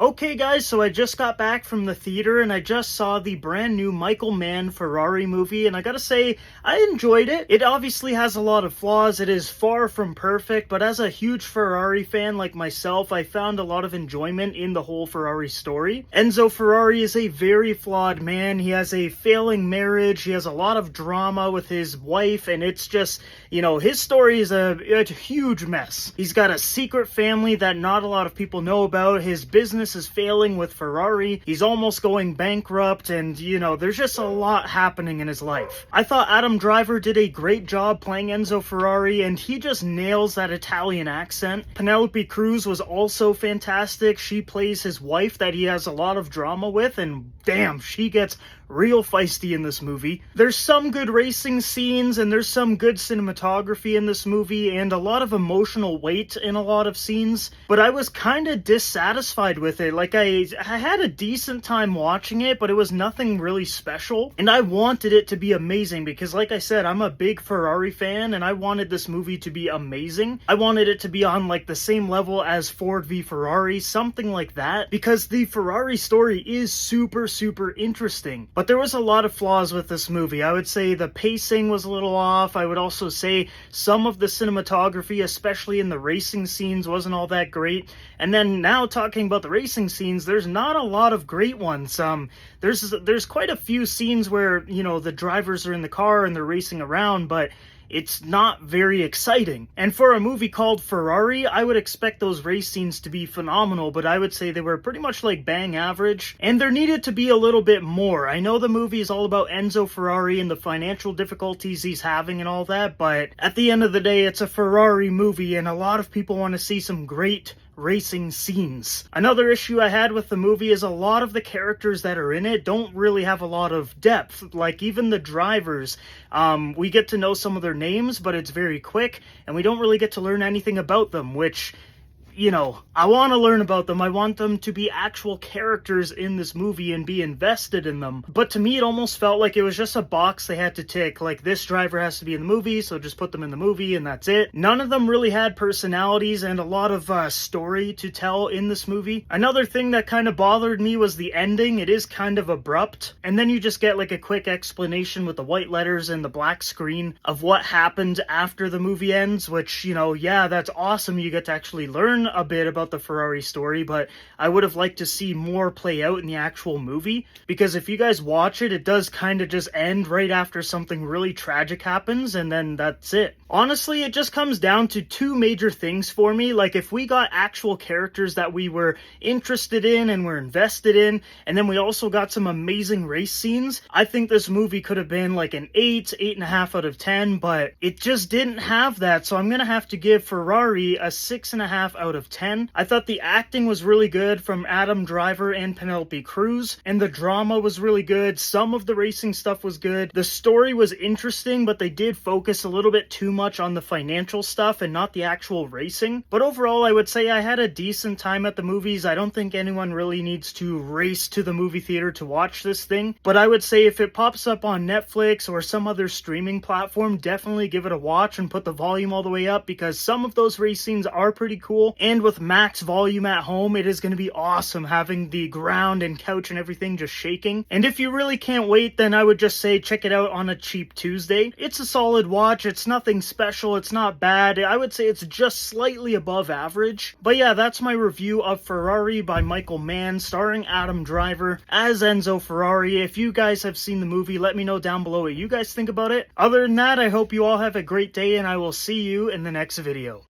Okay guys, so I just got back from the theater and I just saw the brand new Michael Mann Ferrari movie, and I gotta say, I enjoyed it. It obviously has a lot of flaws, it is far from perfect, but as a huge Ferrari fan like myself, I found a lot of enjoyment in the whole Ferrari story. Enzo Ferrari is a very flawed man. He has a failing marriage, he has a lot of drama with his wife, and it's just, his story is a huge mess. He's got a secret family that not a lot of people know about. His business is failing with Ferrari. He's almost going bankrupt, and there's just a lot happening in his life. I thought Adam Driver did a great job playing Enzo Ferrari, and he just nails that Italian accent. Penelope Cruz was also fantastic. She plays his wife that he has a lot of drama with, and damn, she gets real feisty in this movie. There's some good racing scenes, and there's some good cinematography in this movie, and a lot of emotional weight in a lot of scenes, but I was kind of dissatisfied with it. Like, I had a decent time watching it, but it was nothing really special, and I wanted it to be amazing because, like I said, I'm a big Ferrari fan, and I wanted this movie to be amazing. I wanted it to be on, like, the same level as Ford v Ferrari, something like that, because the Ferrari story is super interesting. But there was a lot of flaws with this movie. I would say the pacing was a little off. I would also say some of the cinematography, especially in the racing scenes, wasn't all that great. And then now talking about the racing scenes, there's not a lot of great ones. There's quite a few scenes where, the drivers are in the car and they're racing around, but it's not very exciting. And for a movie called Ferrari, I would expect those race scenes to be phenomenal, but I would say they were pretty much like bang average, and there needed to be a little bit more. I know the movie is all about Enzo Ferrari and the financial difficulties he's having and all that, but at the end of the day, it's a Ferrari movie, and a lot of people want to see some great racing scenes. Another issue I had with the movie is a lot of the characters that are in it don't really have a lot of depth. Like, even the drivers, we get to know some of their names, but it's very quick, and we don't really get to learn anything about them, which, I want to learn about them. I want them to be actual characters in this movie and be invested in them. But to me, it almost felt like it was just a box they had to tick. Like, this driver has to be in the movie, so just put them in the movie and that's it. None of them really had personalities and a lot of story to tell in this movie. Another thing that kind of bothered me was the ending. It is kind of abrupt. And then you just get like a quick explanation with the white letters and the black screen of what happened after the movie ends, which, yeah, that's awesome. You get to actually learn a bit about the Ferrari story, but I would have liked to see more play out in the actual movie, because if you guys watch it, it does kind of just end right after something really tragic happens, and then that's it. Honestly, it just comes down to two major things for me. Like, if we got actual characters that we were interested in and were invested in, and then we also got some amazing race scenes, I think this movie could have been like an 8.5 out of 10, but it just didn't have that, so I'm gonna have to give Ferrari a 6.5 out of 10. I thought the acting was really good from Adam Driver and Penelope Cruz, and the drama was really good. Some of the racing stuff was good. The story was interesting, but they did focus a little bit too much on the financial stuff and not the actual racing. But overall, I would say I had a decent time at the movies. I don't think anyone really needs to race to the movie theater to watch this thing, but I would say if it pops up on Netflix or some other streaming platform, definitely give it a watch and put the volume all the way up, because some of those race scenes are pretty cool. And with max volume at home, it is going to be awesome having the ground and couch and everything just shaking. And if you really can't wait, then I would just say check it out on a cheap Tuesday. It's a solid watch. It's nothing special. It's not bad. I would say it's just slightly above average. But yeah, that's my review of Ferrari by Michael Mann, starring Adam Driver as Enzo Ferrari. If you guys have seen the movie, let me know down below what you guys think about it. Other than that, I hope you all have a great day, and I will see you in the next video.